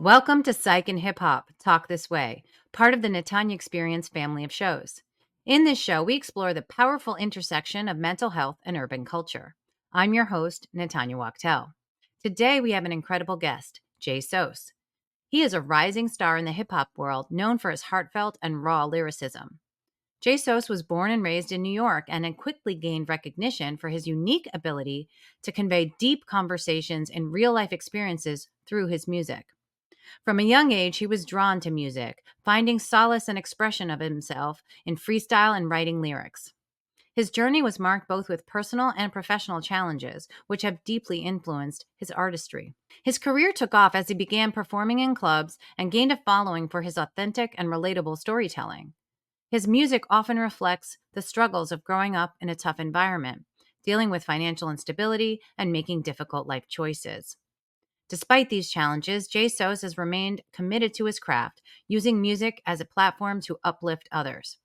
Welcome to Psych and Hip Hop, Talk This Way, part of the Natanya Experience family of shows. In this show, we explore the powerful intersection of mental health and urban culture. I'm your host, Natanya Wachtel. Today, we have an incredible guest, Jsos. He is a rising star in the hip hop world, known for his heartfelt and raw lyricism. Jsos was born and raised in New York and had quickly gained recognition for his unique ability to convey deep conversations and real life experiences through his music. From a young age, he was drawn to music, finding solace and expression of himself in freestyle and writing lyrics. His journey was marked both with personal and professional challenges, which have deeply influenced his artistry. His career took off as he began performing in clubs and gained a following for his authentic and relatable storytelling. His music often reflects the struggles of growing up in a tough environment, dealing with financial instability, and making difficult life choices. Despite these challenges, Jsos has remained committed to his craft, using music as a platform to uplift others.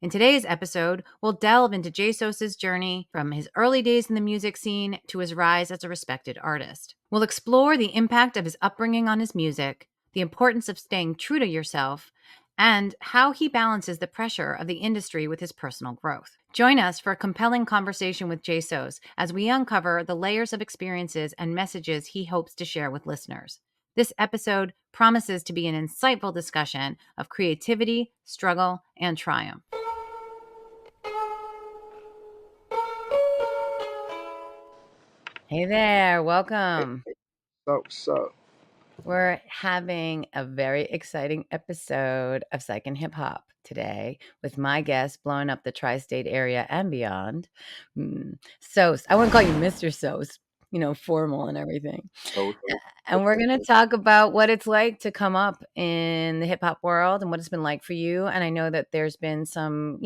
In today's episode, we'll delve into Jsos' journey from his early days in the music scene to his rise as a respected artist. We'll explore the impact of his upbringing on his music, the importance of staying true to yourself, and how he balances the pressure of the industry with his personal growth. Join us for a compelling conversation with Jsos as we uncover the layers of experiences and messages he hopes to share with listeners. This episode promises to be an insightful discussion of creativity, struggle, and triumph. Hey there, welcome. So, We're having a very exciting episode of Psych and Hip Hop today with my guest blowing up the tri-state area and beyond. Sos. I want to call you Mr. Sos, formal and everything. so, And we're going to talk about what it's like to come up in the hip hop world and what it's been like for you. And I know that there's been some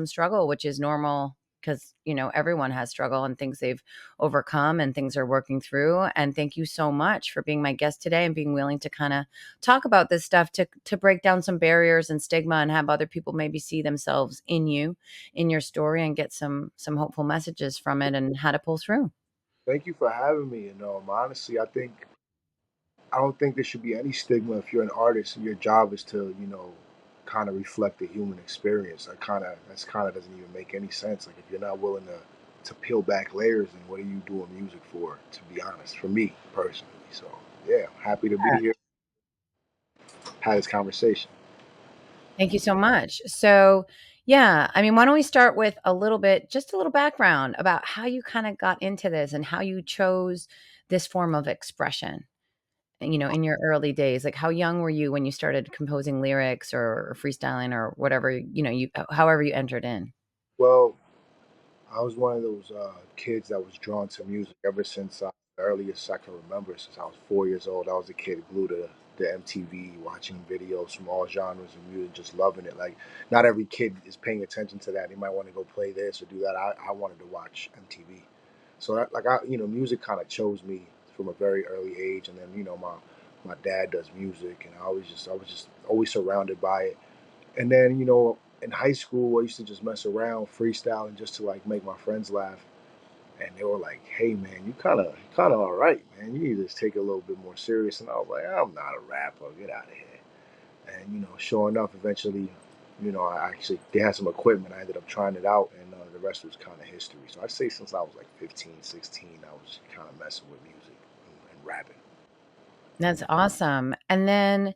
struggle, which is normal because, everyone has struggle and things they've overcome and things are working through. And thank you so much for being my guest today and being willing to kind of talk about this stuff to break down some barriers and stigma and have other people maybe see themselves in you, in your story, and get some hopeful messages from it and how to pull through. thank you for having me. Honestly, I don't think there should be any stigma if you're an artist and your job is to, kind of reflect the human experience. That's kind of doesn't even make any sense. Like if you're not willing to peel back layers, then what are you doing music for? To be honest, for me personally. So yeah, happy to be here. Have this conversation. Thank you so much. So, yeah, I mean, why don't we start with just a little background about how you kind of got into this and how you chose this form of expression, in your early days? Like, how young were you when you started composing lyrics or freestyling or whatever, however you entered in? Well, I was one of those kids that was drawn to music ever since the earliest I can remember. Since I was 4 years old, I was a kid glued to the MTV, watching videos from all genres of music, just loving it. Like, not every kid is paying attention to that. They might want to go play this or do that. I wanted to watch MTV, so music kind of chose me from a very early age. And then my dad does music, and I was just always surrounded by it. And then, in high school, I used to just mess around, freestyling just to like make my friends laugh. And they were like, "Hey, man, you kind of all right, man. You need to just take it a little bit more serious." And I was like, "I'm not a rapper. Get out of here." And sure enough, eventually, I actually they had some equipment. I ended up trying it out, and the rest was kind of history. So I'd say since I was like 15, 16, I was kind of messing with music and rapping. That's awesome. And then,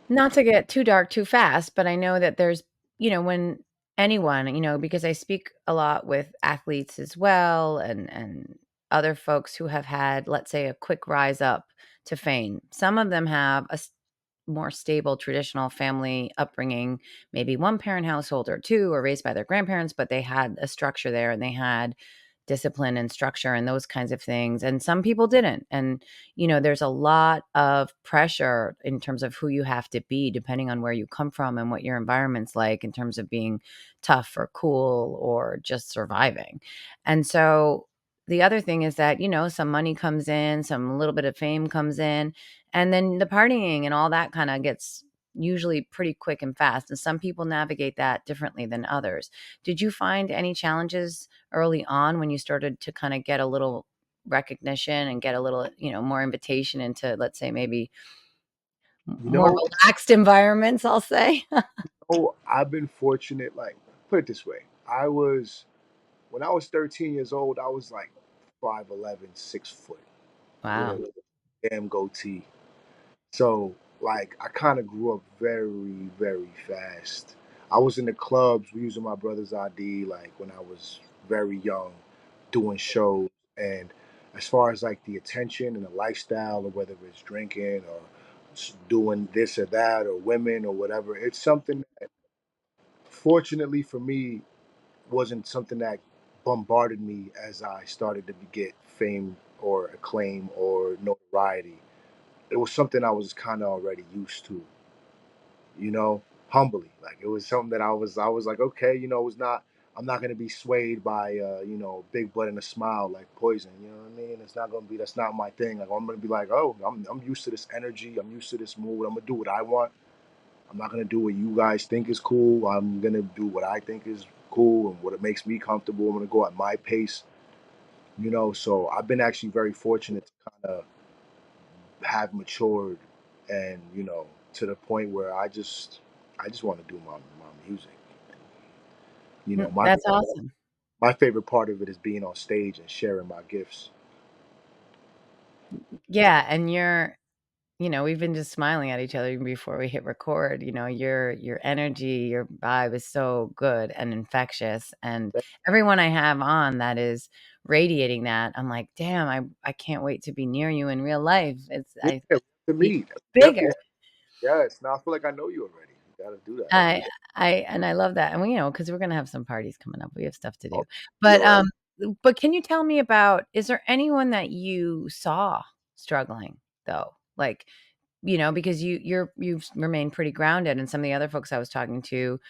not to get too dark too fast, but I know that there's, when anyone, because I speak a lot with athletes as well and other folks who have had, let's say, a quick rise up to fame. Some of them have more stable traditional family upbringing, maybe one parent household or two, or raised by their grandparents, but they had a structure there and they had discipline and structure and those kinds of things. And some people didn't. And, there's a lot of pressure in terms of who you have to be, depending on where you come from and what your environment's like in terms of being tough or cool or just surviving. And so the other thing is that, some money comes in, some little bit of fame comes in, and then the partying and all that kind of gets usually pretty quick and fast. And some people navigate that differently than others. Did you find any challenges early on when you started to kind of get a little recognition and get a little, more invitation into, let's say, maybe You more know, relaxed environments, I'll say. oh, I've been fortunate. Like, put it this way, I was when I was 13 years old, I was like 5'11", 6 foot, with Wow. a damn goatee. So like I kind of grew up very, very fast. I was in the clubs using my brother's ID like when I was very young, doing shows. And as far as like the attention and the lifestyle, or whether it's drinking or doing this or that or women or whatever, it's something that fortunately for me wasn't something that bombarded me as I started to get fame or acclaim or notoriety. It was something I was kind of already used to, humbly. Like it was something that I was like, okay, it was not. I'm not gonna be swayed by big butt and a smile like Poison. You know what I mean? It's not gonna be. That's not my thing. Like I'm gonna be like, oh, I'm used to this energy. I'm used to this mood. I'm gonna do what I want. I'm not gonna do what you guys think is cool. I'm gonna do what I think is cool and what it makes me comfortable. I'm gonna go at my pace. So I've been actually very fortunate to kind of have matured, and to the point where I just want to do my music. you know my That's awesome. my favorite part of it is being on stage and sharing my gifts. Yeah, and we've been just smiling at each other even before we hit record. Your energy, your vibe is so good and infectious, and everyone I have on that is radiating that, I'm like, "Damn, I can't wait to be near you in real life." It's Yeah, I we have to Even meet. bigger. Definitely. Yes, now I feel like I know you already. You gotta do that. I I love that, and because we're gonna have some parties coming up, we have stuff to Oh, do. we But, are. can you tell me about, is there anyone that you saw struggling, though? Like, because you've remained pretty grounded, and some of the other folks I was talking to,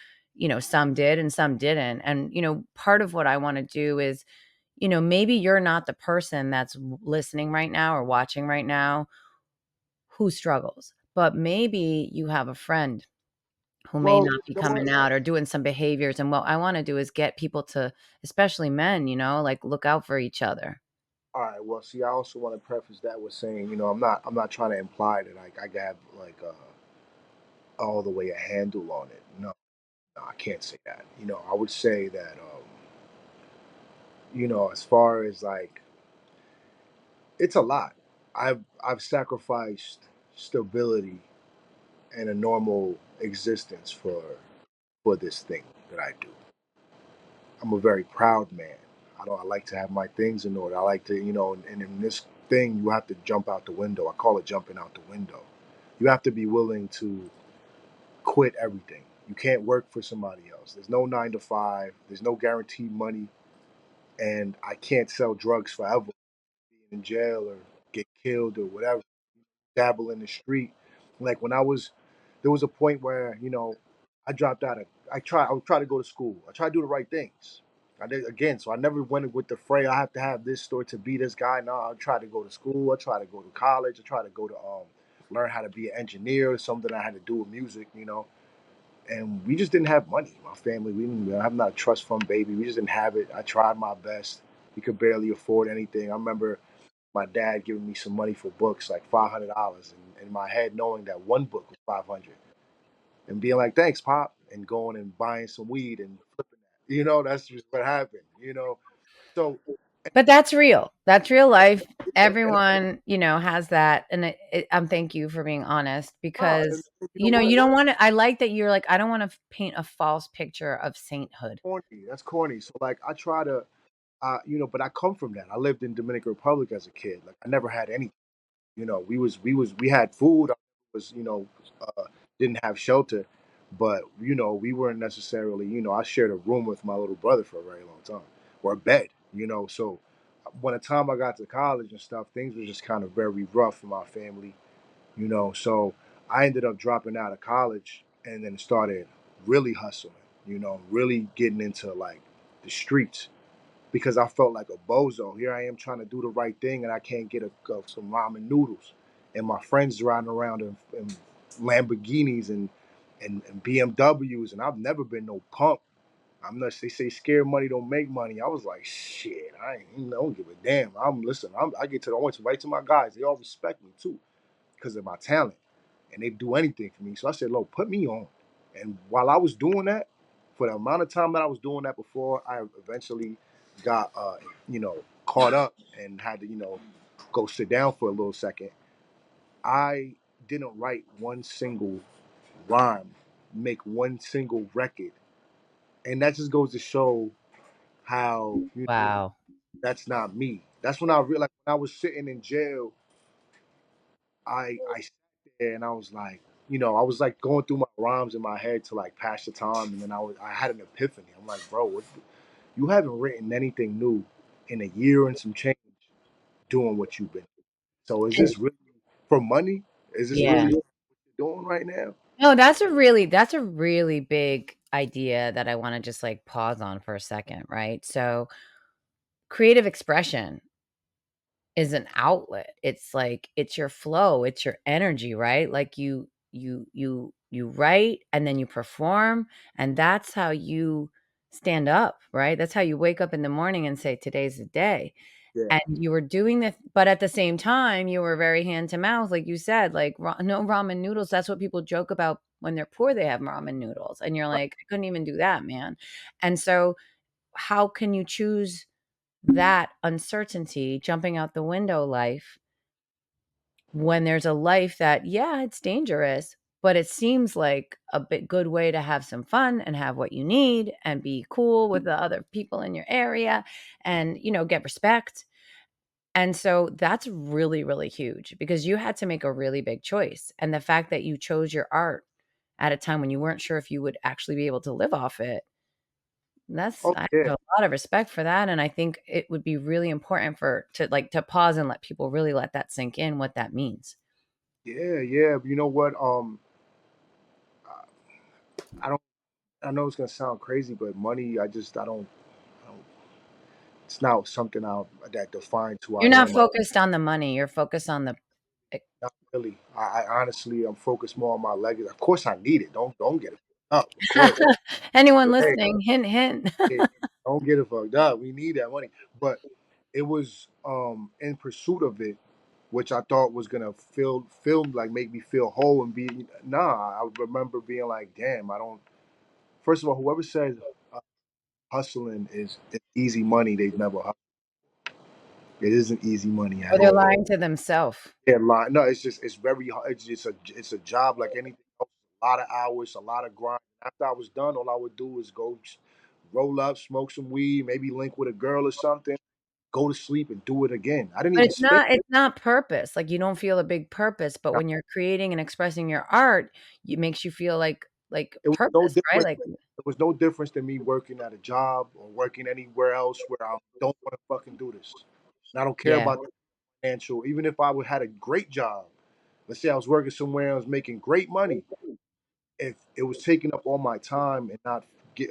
some did and some didn't. And, part of what I wanna do is, maybe you're not the person that's listening right now or watching right now who struggles, but maybe you have a friend who may Well, not be you know coming what? out or doing some behaviors, and what I wanna do is get people to, especially men, like, look out for each other. All right. Well, see, I also want to preface that with saying, I'm not trying to imply that like I got like all the way a handle on it. No, no, I can't say that. I would say that as far as like it's a lot. I've sacrificed stability and a normal existence for this thing that I do. I'm a very proud man. I like to have my things in order. I like to, and in this thing you have to jump out the window. I call it jumping out the window. You have to be willing to quit everything. You can't work for somebody else. There's no 9 to 5. There's no guaranteed money, and I can't sell drugs forever, be in jail or get killed or whatever. Dabble in the street. Like when there was a point where I dropped out of. I would try to go to school. I try to do the right things. I did again, so I never went with the fray. I have to have this store to be this guy. No, I try to go to school. I try to go to college. I try to go to learn how to be an engineer. Something I had to do with music. And we just didn't have money. My family, we didn't. I'm not a trust fund baby. We just didn't have it. I tried my best. We could barely afford anything. I remember my dad giving me some money for books, like $500, and in my head knowing that one book was 500, and being like, "Thanks, pop," and going and buying some weed and flipping that. That's just what happened. So, But that's real. That's real life. and Everyone, has that, and thank you for being honest, and because, you know what? you don't wanna, I like that you're like, "I don't wanna paint a false picture of sainthood." Corny. That's corny. So like, I try to, but I come from that. I lived in Dominican Republic as a kid. Like, I never had anything. We had food. I was uh, didn't have shelter, but we weren't necessarily. I shared a room with my little brother for a very long time, or a bed. So when the time I got to college and stuff, things were just kind of very rough for my family. So I ended up dropping out of college and then started really hustling. Really getting into like the streets because I felt like a bozo. Here I am trying to do the right thing, and I can't get some ramen noodles. And my friends riding around in Lamborghinis and BMWs, and I've never been no punk. I'm not. They say scared money don't make money. I was like, shit. I don't give a damn. I get to the. I went to right to my guys. They all respect me too because of my talent, and they do anything for me. So I said, look, put me on. And while I was doing that, for the amount of time that I was doing that before I eventually got, caught up and had to, go sit down for a little second. I didn't write one single rhyme, make one single record, and that just goes to show how Wow. that's not me. That's when I realized when I was sitting in jail, I sat there and I was like, I was like going through my rhymes in my head to like pass the time, and then I had an epiphany. I'm like, bro, you haven't written anything new in a year and some change doing what you've been. So is And this really for money? Is this yeah. really what you're doing right now? No, that's a really big idea that I wanna just, like, pause on for a second, right? So, creative expression is an outlet. It's like it's your flow, it's your energy, right? Like, you write and then you perform, and that's how you stand up, right? That's how you wake up in the morning and say, "Today's the day." Yeah. And you were doing this, but at the same time, you were very hand to mouth, like you said, like, no ramen noodles, that's what people joke about when they're poor, they have ramen noodles, and you're like, "I couldn't even do that, man." And so, how can you choose that uncertainty, jumping out the window life, when there's a life that, yeah, it's dangerous, but it seems like a bit good way to have some fun and have what you need and be cool with the other people in your area and, get respect. And so that's really, really huge because you had to make a really big choice. And the fact that you chose your art at a time when you weren't sure if you would actually be able to live off it, Oh I yeah. have a lot of respect for that. And I think it would be really important to pause and let people really let that sink in what that means. Yeah, yeah. You know what? I don't. I know it's gonna sound crazy, but money. I don't. It's not something that defines who You're I not am. focused on the money. You're focused on the eh, Not really. I honestly, I'm focused more on my legacy. Of course, I need it. Don't get it fucked up. Of course, anyone hey, listening, hint, hint. hey, don't get it fucked up. We need that money. But it was in pursuit of it, which I thought was gonna feel like make me feel whole and be nah. I remember being like, damn, I don't. First of all, whoever says uh, hustling is easy money, they've never. It isn't easy money Or at they're all. lying to themselves. Yeah, line. No, it's very hard. It's a job like anything else. A lot of hours, a lot of grind. After I was done, all I would do is go roll up, smoke some weed, maybe link with a girl or something, go to sleep and do it again. I didn't But even it's spend not it. it's not purpose, like, you don't feel a big purpose, but when you're creating and expressing your art, it makes you feel like It was no purpose, right? different. Like It was no difference than me working at a job or working anywhere else where I don't want to fucking do this. And I don't care yeah. about the financial. Even if I would had a great job, let's say I was working somewhere, I was making great money. If it was taking up all my time and not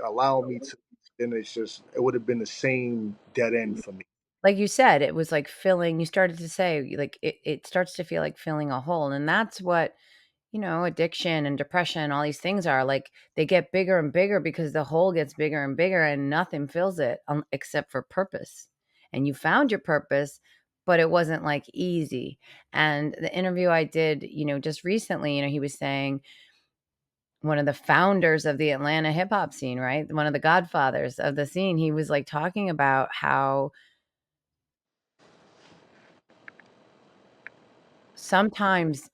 allowing me to, then it would have been the same dead end for me. Like you said, it was like filling you started to say, like, it starts to feel like filling a hole, and that's what, addiction and depression, all these things are, like, they get bigger and bigger because the hole gets bigger and bigger and nothing fills it, except for purpose. And you found your purpose, but it wasn't, like, easy. And the interview I did, just recently, he was saying one of the founders of the Atlanta hip hop scene, right? One of the godfathers of the scene, he was, like, talking about how sometimes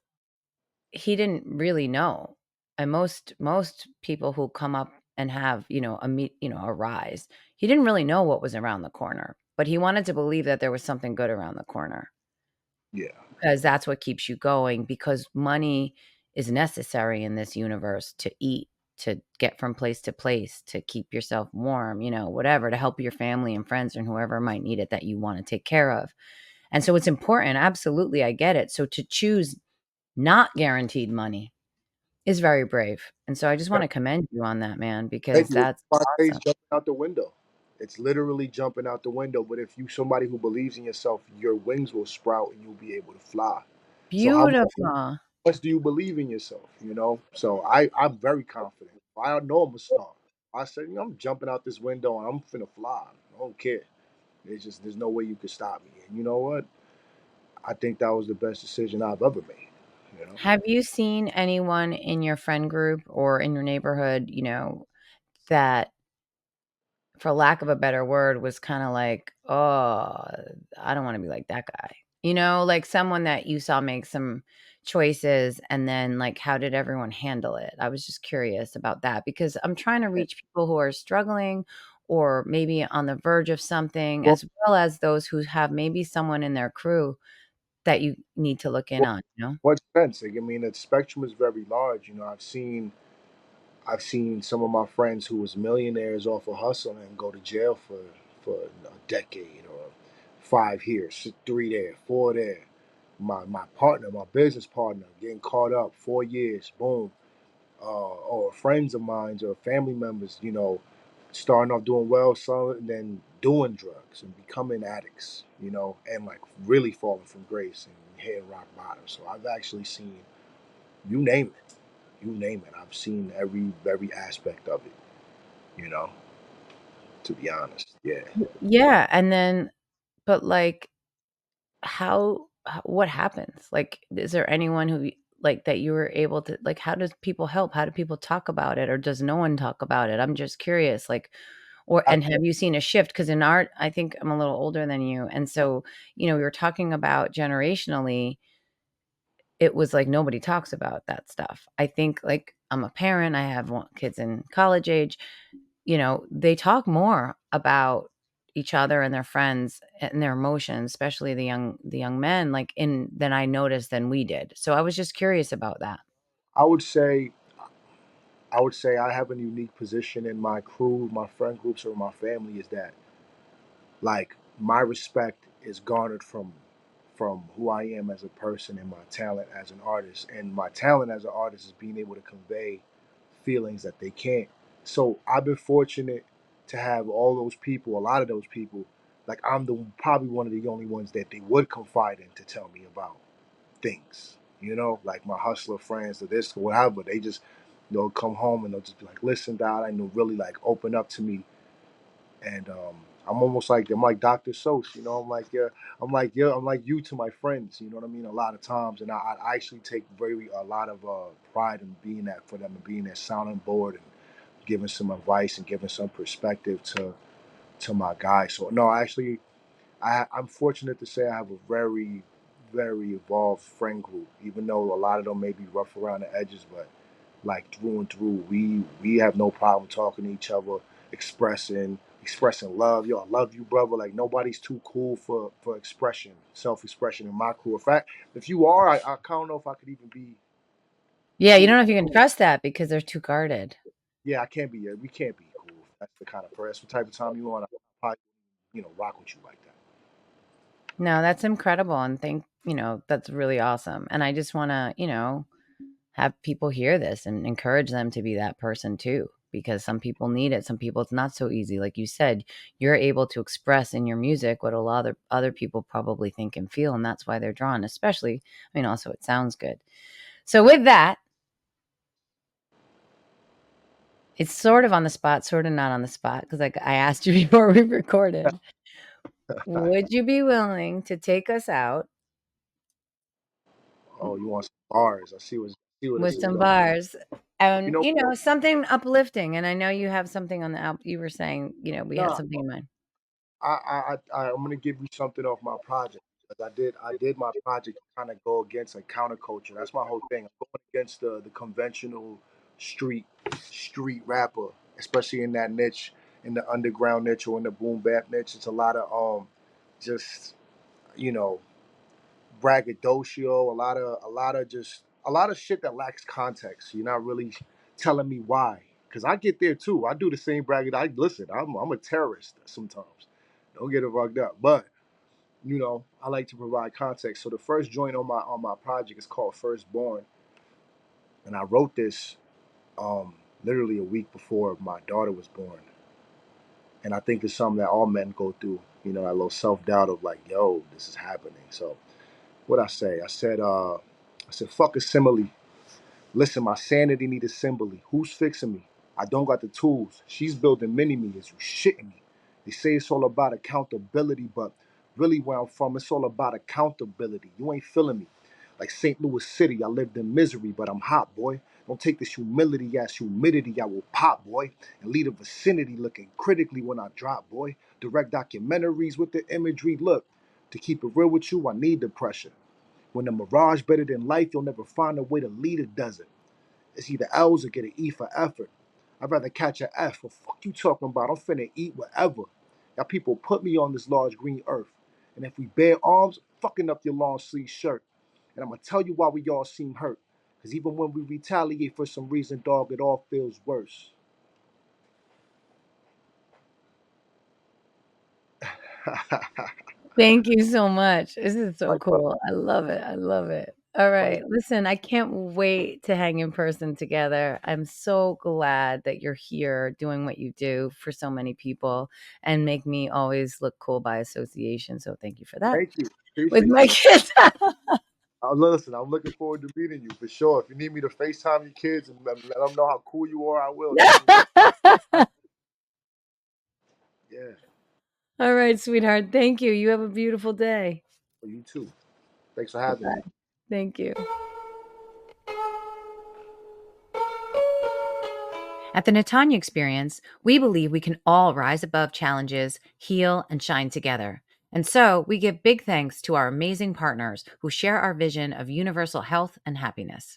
he didn't really know. And most people who come up and have, a rise, he didn't really know what was around the corner, but he wanted to believe that there was something good around the corner Yeah, because that's what keeps you going because money is necessary in this universe to eat, to get from place to place, to keep yourself warm, whatever, to help your family and friends and whoever might need it that you want to take care of. And so it's important. Absolutely, I get it. So to choose not guaranteed money is very brave, and so I just yeah. wanna commend you on that, man, because Thank you. It's that's Spontaneous awesome. jumping out the window. It's literally jumping out the window. But if you somebody who believes in yourself, your wings will sprout and you'll be able to fly. So how Beautiful. much do you believe in yourself? So I'm very confident. I know I'm a star. I said, I'm jumping out this window and I'm finna fly. I don't care. There's no way you could stop me. And you know what? I think that was the best decision I've ever made. You know, Have you seen anyone in your friend group or in your neighborhood, that, for lack of a better word, was kinda like, "Oh, I don't wanna be like that guy." Like someone that you saw make some choices, and then, like, how did everyone handle it? I was just curious about that because I'm trying to reach people who are struggling or maybe on the verge of something, well, as well as those who have maybe someone in their crew that you need to look in well, on? what sense? Like, I mean, the spectrum is very large. I've seen some of my friends who was millionaires off of hustling and go to jail for a decade or 5 years, 3 there, 4 there. My partner, my business partner, getting caught up 4 years, boom. Or friends of mine or family members, starting off doing well, so and then doing drugs and becoming addicts, and like really falling from grace and hitting rock bottom. So I've actually seen, you name it, I've seen every aspect of it, you know, to be honest. Yeah. Yeah, and then but, like, what happens? Like, is there anyone who like, that you were able to like, how does people help? How do people talk about it, or does no one talk about it? I'm just curious, like, I, and have you seen a shift? Because in art, I think I'm a little older than you, and so, we were talking about generationally, it was like nobody talks about that stuff. I think, like, I'm a parent, I have one kids in college age, they talk more about each other and their friends and their emotions, especially the young men, like, in than I noticed than we did. So I was just curious about that. I would say I have a unique position in my crew, my friend groups, or my family is that like my respect is garnered from who I am as a person and my talent as an artist. And my talent as an artist is being able to convey feelings that they can't. So I've been fortunate to have all those people, a lot of those people, like I'm the probably one of the only ones that they would confide in to tell me about things. Like my hustler friends or this or whatever. They just they'll come home and they'll just be like, listen, Dad, and they'll really like open up to me and I'm almost like I'm like Dr. Sos, I'm like you to my friends, you know what I mean? A lot of times, and I actually take a lot of pride in being that for them and being their sounding board and giving some advice and giving some perspective to my guys. So no, actually, I'm fortunate to say I have a very, very evolved friend group, even though a lot of them may be rough around the edges, but like through and through, we have no problem talking to each other, expressing love. Yo, I love you, brother. Like nobody's too cool for expression, self-expression in my crew. In fact, if you are, I don't know if I could even be Yeah, you cool. don't know if you can trust that because they're too guarded. Yeah, I can't be. We can't be cool. That's the kind of person. That's what type of time you want. I probably, rock with you like that. No, that's incredible, and that's really awesome, and I just wanna, have people hear this and encourage them to be that person too, because some people need it, some people it's not so easy. Like you said, you're able to express in your music what a lot of other people probably think and feel, and that's why they're drawn, especially, also it sounds good. So with that, it's sort of on the spot, sort of not on the spot, because like I asked you before we recorded, would you be willing to take us out Oh, you want some bars? I see where this with is some going. bars You and know, something uplifting? And I know you have something on the album. You were saying, we had nah. something in mind. I'm gonna give you something off my project because I did my project to kind of go against a counterculture. That's my whole thing. I'm going against the conventional street street rapper, especially in that niche, in the underground niche or in the boom bap niche. It's a lot of just you know braggadocio, a lot of shit that lacks context. You're not really telling me why. Cause I get there too. I do the same bragging. I listen. I'm a terrorist sometimes. Don't get it fucked up. But I like to provide context. So the first joint on my project is called Firstborn, and I wrote this literally a week before my daughter was born. And I think it's something that all men go through. That little self doubt of like, yo, this is happening. So what I say? I said, fuck a simile. Listen, my sanity need a symbole. Who's fixing me? I don't got the tools. She's building mini me. Is you shitting me? They say it's all about accountability, but really where I'm from, it's all about accountability. You ain't feeling me. Like St. Louis City, I lived in misery, but I'm hot, boy. Don't take this humility as humidity, I will pop, boy, and leave the vicinity looking critically when I drop, boy. Direct documentaries with the imagery. Look, to keep it real with you, I need the pressure. When the mirage better than life, you'll never find a way to lead a desert. It's either L's or get an E for effort. I'd rather catch an F. What fuck you talking about? I'm finna eat whatever. Y'all people put me on this large green earth. And if we bear arms, fucking up your long sleeve shirt. And I'm gonna tell you why we all seem hurt. Cause even when we retaliate for some reason, dog, it all feels worse. Thank you so much. This is so Like, bro, cool. I love it. I love it. All like, right. Listen, I can't wait to hang in person together. I'm so glad that you're here doing what you do for so many people and make me always look cool by association. So thank you for that. thank you. With Appreciate my you. kids. Listen, I'm looking forward to meeting you for sure. If you need me to FaceTime your kids and let them know how cool you are, I will. Definitely. Yeah, All right, sweetheart. Thank you. You have a beautiful day. for you too. Thanks for having me. Bye. Thank you. At the Natanya Experience, we believe we can all rise above challenges, heal, and shine together. And so we give big thanks to our amazing partners who share our vision of universal health and happiness.